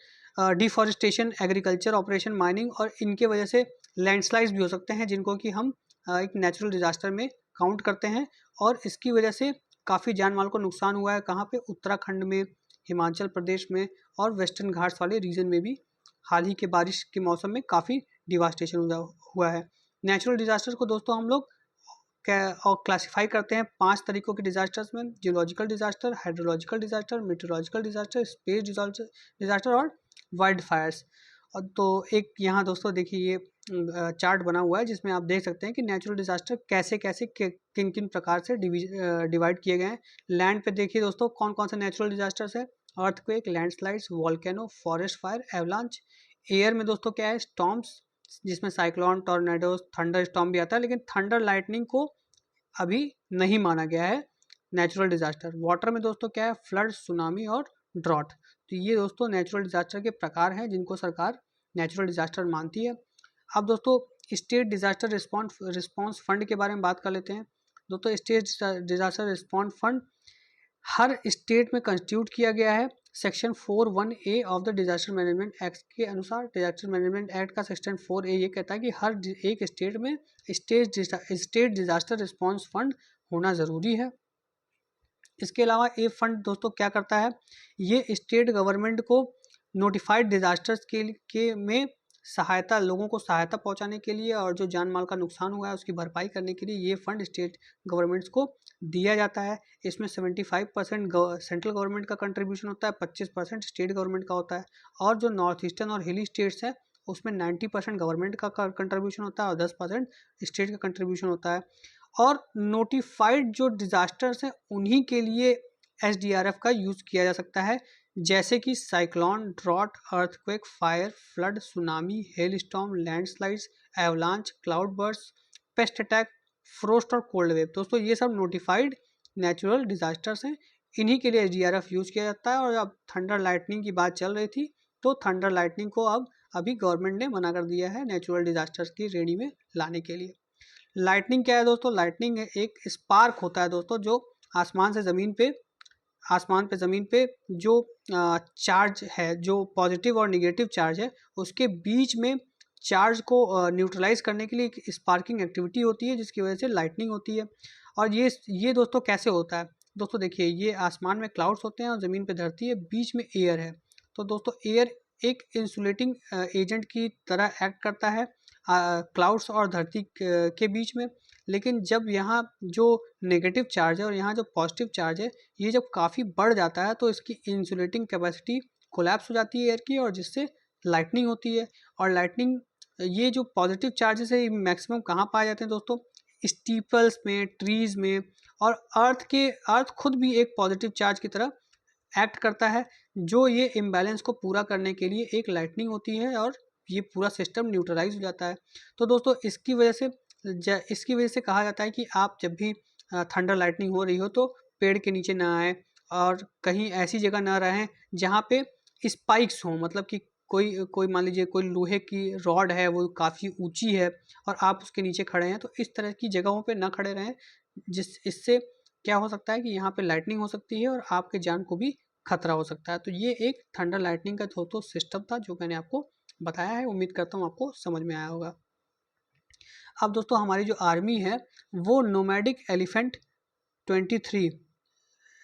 [SPEAKER 1] deforestation, agriculture operation, mining, और इनके वजह से लैंडस्लाइड्स भी हो सकते हैं जिनको कि हम एक नेचुरल डिजास्टर में काउंट करते हैं और इसकी वजह से काफ़ी जान माल को नुकसान हुआ है। कहाँ पे? उत्तराखंड में, हिमाचल प्रदेश में और वेस्टर्न घाट्स वाले रीजन में भी हाल ही के बारिश के मौसम में काफ़ी डिवास्टेशन हुआ है। नेचुरल डिजास्टर को दोस्तों हम लोग क्लासीफाई करते हैं 5 तरीकों के डिजास्टर्स में: geological disaster, hydrological disaster, meteorological disaster, space disaster और वाइल्ड फायर्स। तो एक यहाँ दोस्तों देखिए ये चार्ट बना हुआ है जिसमें आप देख सकते हैं कि नेचुरल डिजास्टर कैसे कैसे किन किन प्रकार से डिवाइड किए गए हैं। लैंड पे देखिए दोस्तों कौन कौन से नेचुरल डिजास्टर्स है: earthquake, landslides, volcano, forest fire, avalanche. Air में दोस्तों क्या है? स्टॉर्म्स, जिसमें साइक्लोन, टॉर्नेडोज, थंडर स्टॉर्म भी आता है, लेकिन थंडर लाइटनिंग को अभी नहीं माना गया है नेचुरल डिजास्टर। वाटर में दोस्तों क्या है? फ्लड, सुनामी और ड्रॉट। तो ये दोस्तों नेचुरल डिजास्टर के प्रकार हैं जिनको सरकार नेचुरल डिजास्टर मानती है। अब दोस्तों स्टेट डिजास्टर रिस्पॉन्स फंड के बारे में बात कर लेते हैं। दोस्तों स्टेट डिजास्टर रिस्पॉन्स फंड हर स्टेट में कंस्टिट्यूट किया गया है। Section 4(1)(a) of the disaster management act के अनुसार, डिजास्टर मैनेजमेंट एक्ट का सेक्शन 4(a) ये कहता है कि हर एक स्टेट में स्टेट डिजास्टर रिस्पॉन्स फंड होना ज़रूरी है। इसके अलावा ये फंड दोस्तों क्या करता है? ये स्टेट गवर्नमेंट को नोटिफाइड डिजास्टर्स के में सहायता, लोगों को सहायता पहुंचाने के लिए और जो जान माल का नुकसान हुआ है उसकी भरपाई करने के लिए ये फंड स्टेट गवर्नमेंट्स को दिया जाता है। इसमें 75% सेंट्रल गवर्नमेंट का कंट्रीब्यूशन होता है, 25% स्टेट गवर्नमेंट का होता है और जो नॉर्थ ईस्टर्न और हिली स्टेट्स हैं उसमें 90% गवर्नमेंट का कंट्रीब्यूशन होता है और 10% स्टेट का कंट्रीब्यूशन होता है। और नोटिफाइड जो डिजास्टर्स हैं उन्हीं के लिए SDRF का यूज़ किया जा सकता है, जैसे कि cyclone, drought, earthquake, fire, flood, tsunami, hail storm, landslides, avalanche, cloud burst, pest attack, frost और कोल्ड वेव। दोस्तों ये सब नोटिफाइड नेचुरल डिजास्टर्स हैं, इन्हीं के लिए SDRF यूज़ किया जाता है। और अब थंडर लाइटनिंग की बात चल रही थी तो थंडर लाइटनिंग को अब अभी गवर्नमेंट ने मना कर दिया है नेचुरल डिजास्टर्स की श्रेणी में लाने के लिए। लाइटनिंग क्या है दोस्तों? लाइटनिंग एक स्पार्क होता है दोस्तों जो आसमान पे ज़मीन पे जो चार्ज है, जो पॉजिटिव और निगेटिव चार्ज है उसके बीच में चार्ज को न्यूट्रलाइज करने के लिए एक स्पार्किंग एक्टिविटी होती है जिसकी वजह से लाइटनिंग होती है। और ये दोस्तों कैसे होता है? दोस्तों देखिए ये आसमान में क्लाउड्स होते हैं और ज़मीन पे धरती है, बीच में एयर है। तो दोस्तों एयर एक इंसुलेटिंग एजेंट की तरह एक्ट करता है क्लाउड्स और धरती के बीच में। लेकिन जब यहाँ जो नेगेटिव चार्ज है और यहाँ जो पॉजिटिव चार्ज है ये जब काफ़ी बढ़ जाता है तो इसकी इंसुलेटिंग कैपेसिटी कोलैप्स हो जाती है एयर की और जिससे लाइटनिंग होती है। और लाइटनिंग ये जो पॉजिटिव चार्जेस है ये मैक्सिमम कहाँ पाए जाते हैं दोस्तों? स्टीपल्स में, ट्रीज़ में। और अर्थ खुद भी एक पॉजिटिव चार्ज की तरह एक्ट करता है जो ये इम्बैलेंस को पूरा करने के लिए एक लाइटनिंग होती है और ये पूरा सिस्टम न्यूट्रलाइज हो जाता है। तो दोस्तों इसकी वजह से कहा जाता है कि आप जब भी थंडर लाइटनिंग हो रही हो तो पेड़ के नीचे ना आए और कहीं ऐसी जगह ना रहें जहाँ पे स्पाइक्स हों, मतलब कि कोई मान लीजिए कोई लोहे की रॉड है वो काफ़ी ऊंची है और आप उसके नीचे खड़े हैं, तो इस तरह की जगहों पे ना खड़े रहें इससे क्या हो सकता है कि यहाँ पे लाइटनिंग हो सकती है और आपके जान को भी खतरा हो सकता है। तो ये एक थंडर लाइटनिंग का दोस्तों सिस्टम था जो मैंने आपको बताया है। उम्मीद करता हूँ आपको समझ में आया होगा। अब दोस्तों हमारी जो आर्मी है वो नोमैडिक एलिफेंट 23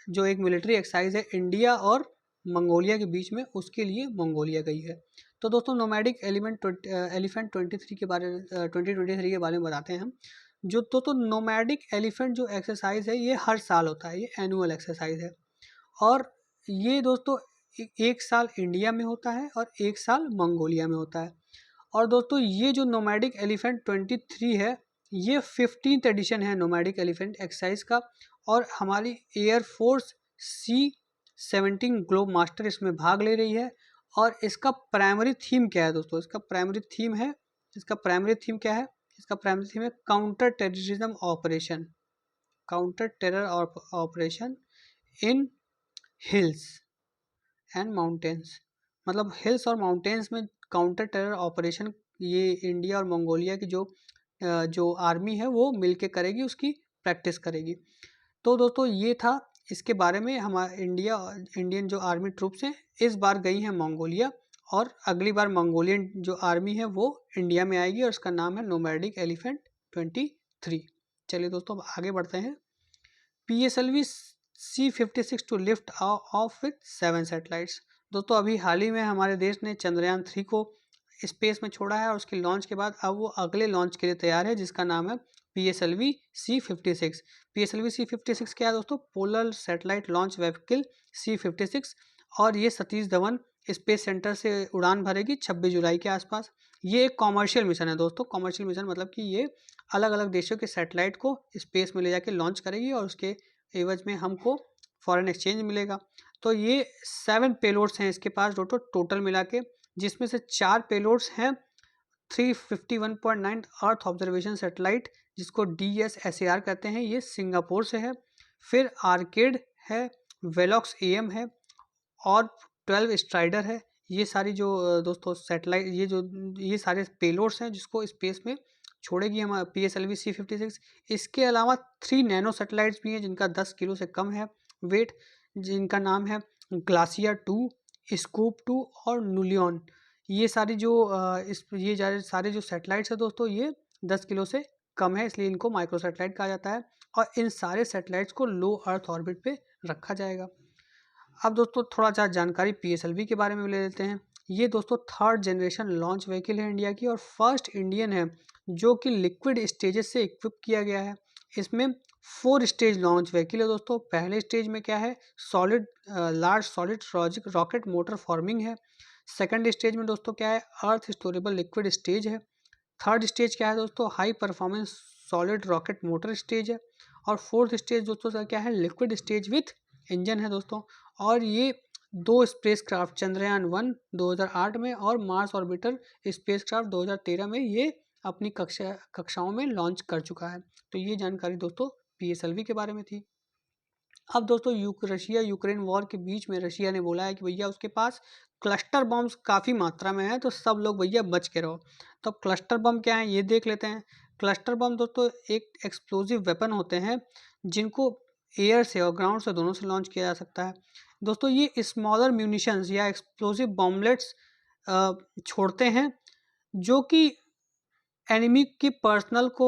[SPEAKER 1] जो एक मिलिट्री एक्सरसाइज है इंडिया और मंगोलिया के बीच में, उसके लिए मंगोलिया गई है। तो दोस्तों नोमैडिक एलिफेंट 23 के बारे 2023 के बारे में बताते हैं हम। जो तो नोमैडिक एलिफेंट जो एक्सरसाइज है ये हर साल होता है, ये एनुअल एक्सरसाइज है और ये दोस्तों एक साल इंडिया में होता है और एक साल मंगोलिया में होता है। और दोस्तों ये जो नोमैडिक एलिफेंट 23 है ये 15th एडिशन है नोमैडिक एलिफेंट एक्सरसाइज का और हमारी एयरफोर्स C-17 ग्लोब मास्टर इसमें भाग ले रही है। और इसका प्राइमरी थीम क्या है दोस्तों? इसका प्राइमरी थीम क्या है? इसका प्राइमरी थीम है counter terrorism operation, counter terror operation in hills and mountains. मतलब हिल्स और माउंटेन्स में काउंटर टेरर ऑपरेशन ये इंडिया और मंगोलिया की जो आर्मी है वो मिलके करेगी, उसकी प्रैक्टिस करेगी। तो दोस्तों ये था इसके बारे में। हमारा इंडियन जो आर्मी ट्रूप्स हैं इस बार गई हैं मंगोलिया और अगली बार मंगोलियन जो आर्मी है वो इंडिया में आएगी और इसका नाम है नोमैडिक एलिफेंट 23। 3। चलिए दोस्तों अब आगे बढ़ते हैं। PSLV C56 to lift off with 7 satellites. दोस्तों अभी हाल ही में हमारे देश ने चंद्रयान 3 को स्पेस में छोड़ा है और उसके लॉन्च के बाद अब वो अगले लॉन्च के लिए तैयार है, जिसका नाम है PSLV C56। PSLV C56 क्या है दोस्तों? Polar satellite launch vehicle C56, और ये सतीश धवन स्पेस सेंटर से उड़ान भरेगी 26 जुलाई के आसपास। ये एक कॉमर्शियल मिशन है दोस्तों। कॉमर्शियल मिशन मतलब कि ये अलग अलग देशों के सैटेलाइट को स्पेस में ले जाके लॉन्च करेगी और उसके एवज में हमको फॉरेन एक्सचेंज मिलेगा। तो ये 7 पेलोड्स हैं इसके पास टोटल मिला के, जिसमें से 4 पेलोड्स हैं 351.9 अर्थ ऑब्जर्वेशन सैटेलाइट, जिसको DSSAR कहते हैं, ये सिंगापुर से है। फिर आर्केड है, वेलॉक्स AM है और 12 स्ट्राइडर है। ये सारी जो दोस्तों सैटेलाइट, ये सारे पेलोड्स हैं जिसको स्पेस में छोड़ेगी हमारा PSLV C56। इसके अलावा 3 नैनो सैटेलाइट्स भी हैं जिनका 10 किलो से कम है वेट, जिनका नाम है ग्लासियर 2, स्कूप 2 और नुलियन। ये सारी जो सारे जो सैटेलाइट्स है दोस्तों, ये 10 किलो से कम है, इसलिए इनको माइक्रो सैटेलाइट कहा जाता है। और इन सारे सैटेलाइट्स को लो अर्थ ऑर्बिट पे रखा जाएगा। अब दोस्तों थोड़ा सा जानकारी PSLV के बारे में ले लेते हैं। ये दोस्तों 3rd जनरेशन लॉन्च व्हीकल है इंडिया की, और फर्स्ट इंडियन है जो कि लिक्विड स्टेजेस से इक्विप किया गया है। इसमें 4 स्टेज लॉन्च व्हीकल है दोस्तों। पहले स्टेज में क्या है? Large solid rocket motor forming है। सेकंड स्टेज में दोस्तों क्या है? अर्थ स्टोरेबल लिक्विड स्टेज है। थर्ड स्टेज क्या है दोस्तों? High performance solid rocket motor stage है। और फोर्थ स्टेज दोस्तों क्या है? लिक्विड स्टेज विथ इंजन है दोस्तों। और ये 2 स्पेसक्राफ्ट चंद्रयान 1 2008 में और मार्स ऑर्बिटर स्पेसक्राफ्ट 2013 में ये अपनी कक्षाओं में लॉन्च कर चुका है। तो ये जानकारी दोस्तों PSLV के बारे में थी। अब दोस्तों रशिया यूक्रेन वॉर के बीच में रशिया ने बोला है कि भैया उसके पास क्लस्टर बम्स काफ़ी मात्रा में है, तो सब लोग भैया बच के रहो। तो क्लस्टर बम क्या है ये देख लेते हैं। क्लस्टर बम दोस्तों एक एक्सप्लोजिव वेपन होते हैं जिनको एयर से और ग्राउंड से दोनों से लॉन्च किया जा सकता है। दोस्तों ये स्मॉलर म्यूनिशंस या एक्सप्लोजिव बॉम्बलेट्स छोड़ते हैं, जो कि एनिमी की पर्सनल को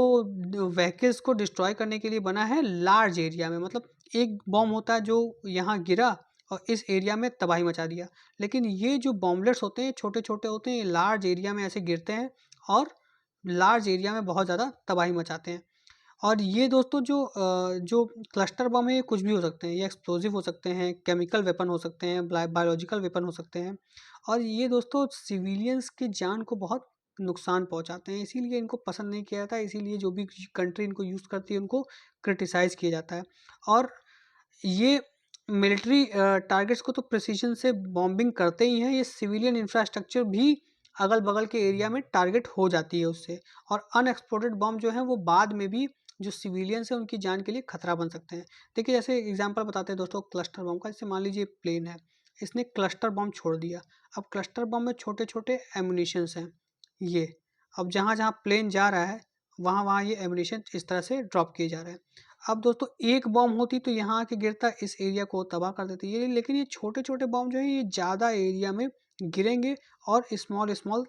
[SPEAKER 1] व्हीकल्स को डिस्ट्रॉय करने के लिए बना है लार्ज एरिया में। मतलब एक बॉम्ब होता है जो यहाँ गिरा और इस एरिया में तबाही मचा दिया, लेकिन ये जो बॉम्बलेट्स होते हैं छोटे छोटे होते हैं, ये लार्ज एरिया में ऐसे गिरते हैं और लार्ज एरिया में बहुत ज़्यादा तबाही मचाते हैं। और ये दोस्तों जो क्लस्टर बम है ये कुछ भी हो सकते हैं, ये एक्सप्लोजिव हो सकते हैं, केमिकल वेपन हो सकते हैं, बायोलॉजिकल वेपन हो सकते हैं। और ये दोस्तों सिविलियंस की जान को बहुत नुकसान पहुंचाते हैं, इसीलिए इनको पसंद नहीं किया जाता है। इसीलिए जो भी कंट्री इनको यूज़ करती है उनको क्रिटिसाइज़ किया जाता है। और ये मिलिट्री टारगेट्स को तो प्रिसीजन से बॉम्बिंग करते ही हैं, ये सिविलियन इंफ्रास्ट्रक्चर भी अगल बगल के एरिया में टारगेट हो जाती है उससे। और अनएक्सप्लोडेड बॉम्ब जो है वो बाद में भी जो सिविलियंस हैं उनकी जान के लिए खतरा बन सकते हैं। देखिए जैसे एग्जांपल बताते हैं दोस्तों क्लस्टर बम का। जैसे मान लीजिए प्लेन है, इसने क्लस्टर बम छोड़ दिया। अब क्लस्टर बम में छोटे छोटे एमुनिशंस हैं ये। अब जहाँ जहाँ प्लेन जा रहा है वहाँ वहाँ ये एमुनिशन इस तरह से ड्रॉप किए जा रहे हैं। अब दोस्तों एक बॉम्ब होती तो यहाँ आके गिरता, इस एरिया को तबाह कर देती ये, लेकिन ये छोटे छोटे बॉम्ब जो है ये ज़्यादा एरिया में गिरेंगे और स्मॉल स्मॉल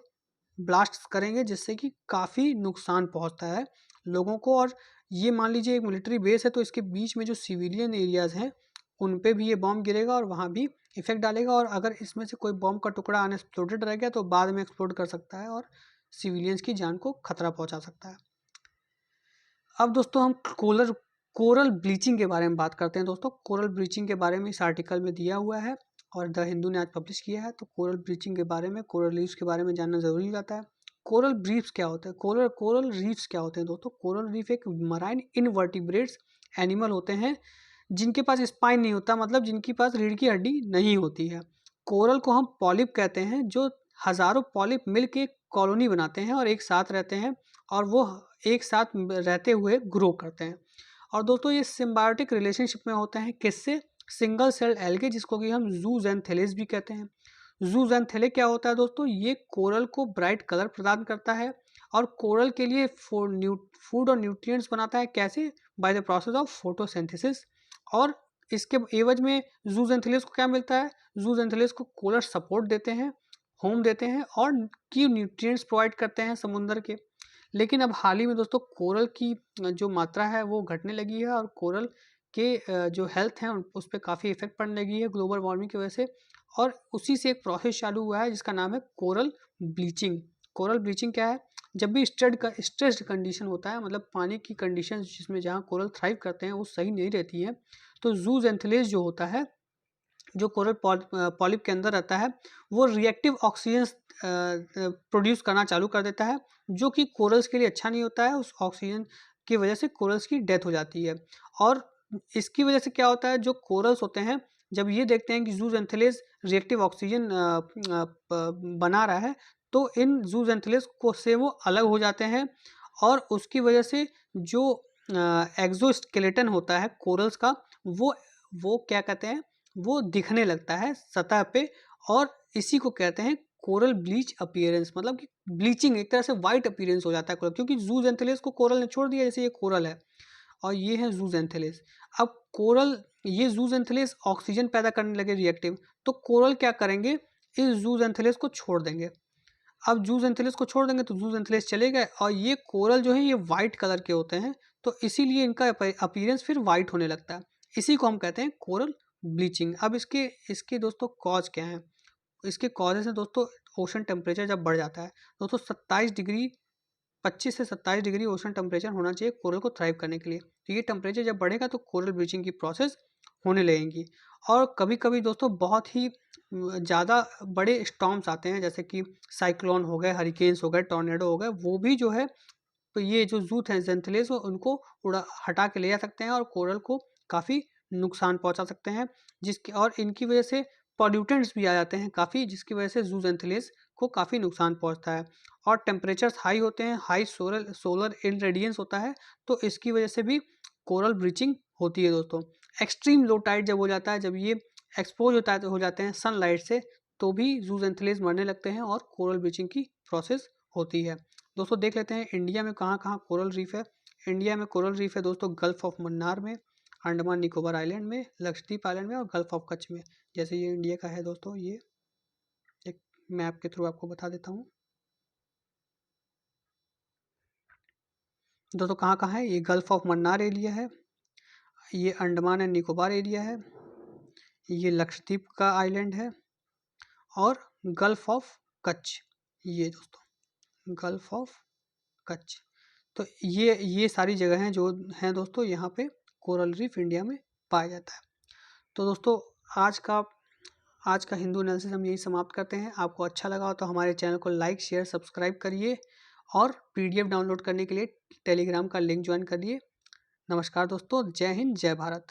[SPEAKER 1] ब्लास्ट करेंगे, जिससे कि काफ़ी नुकसान पहुंचता है लोगों को। और ये मान लीजिए एक मिलिट्री बेस है, तो इसके बीच में जो सिविलियन एरियाज़ हैं उन पे भी ये बॉम्ब गिरेगा और वहाँ भी इफेक्ट डालेगा। और अगर इसमें से कोई बॉम्ब का टुकड़ा अनएक्सप्लोडेड रह गया तो बाद में एक्सप्लोड कर सकता है और सिविलियंस की जान को खतरा पहुँचा सकता है। अब दोस्तों हम कोरल ब्लीचिंग के बारे में बात करते हैं। दोस्तों कोरल ब्लीचिंग के बारे में इस आर्टिकल में दिया हुआ है और द हिंदू ने आज पब्लिश किया है। तो कोरल ब्लीचिंग के बारे में, कोरल रीफ्स के बारे में जानना ज़रूरी हो जाता है। कोरल रीफ्स क्या होते हैं? कोरल रीफ्स क्या होते हैं दोस्तों? कोरल रीफ एक मराइन इनवर्टिब्रेट्स एनिमल होते हैं जिनके पास स्पाइन नहीं होता, मतलब जिनके पास रीढ़ की हड्डी नहीं होती है। कोरल को हम पॉलिप कहते हैं, जो हज़ारों पॉलिप मिल के कॉलोनी बनाते हैं और एक साथ रहते हैं और वो एक साथ रहते हुए ग्रो करते हैं। और दोस्तों ये सिम्बायोटिक रिलेशनशिप में होते हैं किससे? सिंगल सेल एल्गे, जिसको कि हम जूज़ैंथेलेस भी कहते हैं। जूज़ैंथेले क्या होता है दोस्तों? ये कोरल को ब्राइट कलर प्रदान करता है और कोरल के लिए फूड और न्यूट्रिएंट्स बनाता है। कैसे? By the process of photosynthesis. और इसके एवज में जूज़ैंथेलेस को क्या मिलता है? जूज़ैंथेलेस को कोरल सपोर्ट देते हैं, होम देते हैं और की न्यूट्रिएंट्स प्रोवाइड करते हैं समुंदर के। लेकिन अब हाल ही में दोस्तों कोरल की जो मात्रा है वो घटने लगी है और कोरल के जो हेल्थ हैं उस पे काफ़ी इफ़ेक्ट पड़ने लगी है ग्लोबल वार्मिंग की वजह से। और उसी से एक प्रोसेस चालू हुआ है जिसका नाम है कोरल ब्लीचिंग। कोरल ब्लीचिंग क्या है? जब भी स्ट्रेस्ड कंडीशन होता है, मतलब पानी की कंडीशन जिसमें जहाँ कोरल थ्राइव करते हैं वो सही नहीं रहती है, तो ज़ूज़ैंथेलेज़ जो होता है, जो कोरल पॉलिप के अंदर रहता है, वो रिएक्टिव ऑक्सीजन प्रोड्यूस करना चालू कर देता है, जो कि कोरल्स के लिए अच्छा नहीं होता है। उस ऑक्सीजन की वजह से कोरल्स की डेथ हो जाती है। और इसकी वजह से क्या होता है, जो कोरल्स होते हैं, जब ये देखते हैं कि ज़ूज़ैंथेलेज़ रिएक्टिव ऑक्सीजन बना रहा है, तो इन ज़ूज़ैंथेलेज़ को से वो अलग हो जाते हैं और उसकी वजह से जो एक्सोस्केलेटन होता है कोरल्स का, वो क्या कहते हैं, वो दिखने लगता है सतह पे। और इसी को कहते हैं कोरल ब्लीच अपीयरेंस, मतलब कि ब्लीचिंग, एक तरह से वाइट अपीयरेंस हो जाता है कोरल, क्योंकि ज़ूज़ैंथेलेज़ को कोरल ने छोड़ दिया। जैसे ये कोरल है और ये है ज़ूज़ैंथेलेज़। अब कोरल, ये ज़ूज़ैंथेलेज़ ऑक्सीजन पैदा करने लगे रिएक्टिव, तो कोरल क्या करेंगे, इस ज़ूज़ैंथेलेज़ को छोड़ देंगे। अब ज़ूज़ैंथेलेज़ को छोड़ देंगे तो ज़ूज़ैंथेलेज़ चले गए और ये कोरल जो है ये वाइट कलर के होते हैं, तो इसीलिए इनका अपीयरेंस फिर वाइट होने लगता है। इसी को हम कहते हैं कोरल ब्लीचिंग। अब इसके इसके दोस्तों कॉज क्या हैं? इसके कॉजेज़ हैं दोस्तों, ओशन टेम्परेचर जब बढ़ जाता है दोस्तों, 27 डिग्री, 25 से 27 डिग्री ओशन टेम्परेचर होना चाहिए कोरल को थ्राइव करने के लिए। तो ये टेम्परेचर जब बढ़ेगा तो कोरल ब्लीचिंग की प्रोसेस होने लगेंगी। और कभी-कभी दोस्तों बहुत ही ज़्यादा बड़े स्टॉर्म्स आते हैं, जैसे कि साइक्लोन हो गए, हरिकेन्स हो गए, टॉर्नेडो हो गए, वो भी जो है, तो ये जो ज़ूज़ैंथेलेज़ हो उनको उड़ा हटा के ले जा सकते हैं और कोरल को काफ़ी नुकसान पहुँचा सकते हैं। जिसकी और इनकी वजह से पॉल्यूटेंट्स भी आ जाते हैं काफ़ी, जिसकी वजह से ज़ूज़ैंथेलेज़ को काफ़ी नुकसान पहुँचता है। और टेम्परेचर्स हाई होते हैं, हाई सोलर सोलर इरेडियंस होता है, तो इसकी वजह से भी कोरल ब्लीचिंग होती है दोस्तों। एक्सट्रीम लो टाइड जब हो जाता है, जब ये एक्सपोज़ हो जाते हैं सनलाइट से, तो भी ज़ूज़ैंथेलेज़ मरने लगते हैं और कोरल ब्लीचिंग की प्रोसेस होती है। दोस्तों देख लेते हैं इंडिया में कहाँ-कहाँ कोरल रीफ है। इंडिया में कोरल रीफ है दोस्तों गल्फ़ ऑफ मन्नार में, अंडमान निकोबार आइलैंड में, लक्षद्वीप आइलैंड में और गल्फ़ ऑफ कच्छ में। जैसे ये इंडिया का है दोस्तों, ये एक मैप के थ्रू आपको बता देता हूँ। दोस्तों कहाँ-कहाँ है, ये गल्फ़ ऑफ मन्नार एरिया है, ये अंडमान एंड निकोबार एरिया है, ये लक्षद्वीप का आइलैंड है और गल्फ़ ऑफ कच्छ, ये दोस्तों गल्फ़ ऑफ कच्छ। तो ये सारी जगह हैं जो हैं दोस्तों, यहाँ पे कोरल रीफ इंडिया में पाया जाता है। तो दोस्तों आज का हिंदू एनालिसिस हम यही समाप्त करते हैं। आपको अच्छा लगा हो तो हमारे चैनल को लाइक, शेयर, सब्सक्राइब करिए और पीडीएफ डाउनलोड करने के लिए टेलीग्राम का लिंक ज्वाइन करिए। नमस्कार दोस्तों, जय हिंद, जय भारत।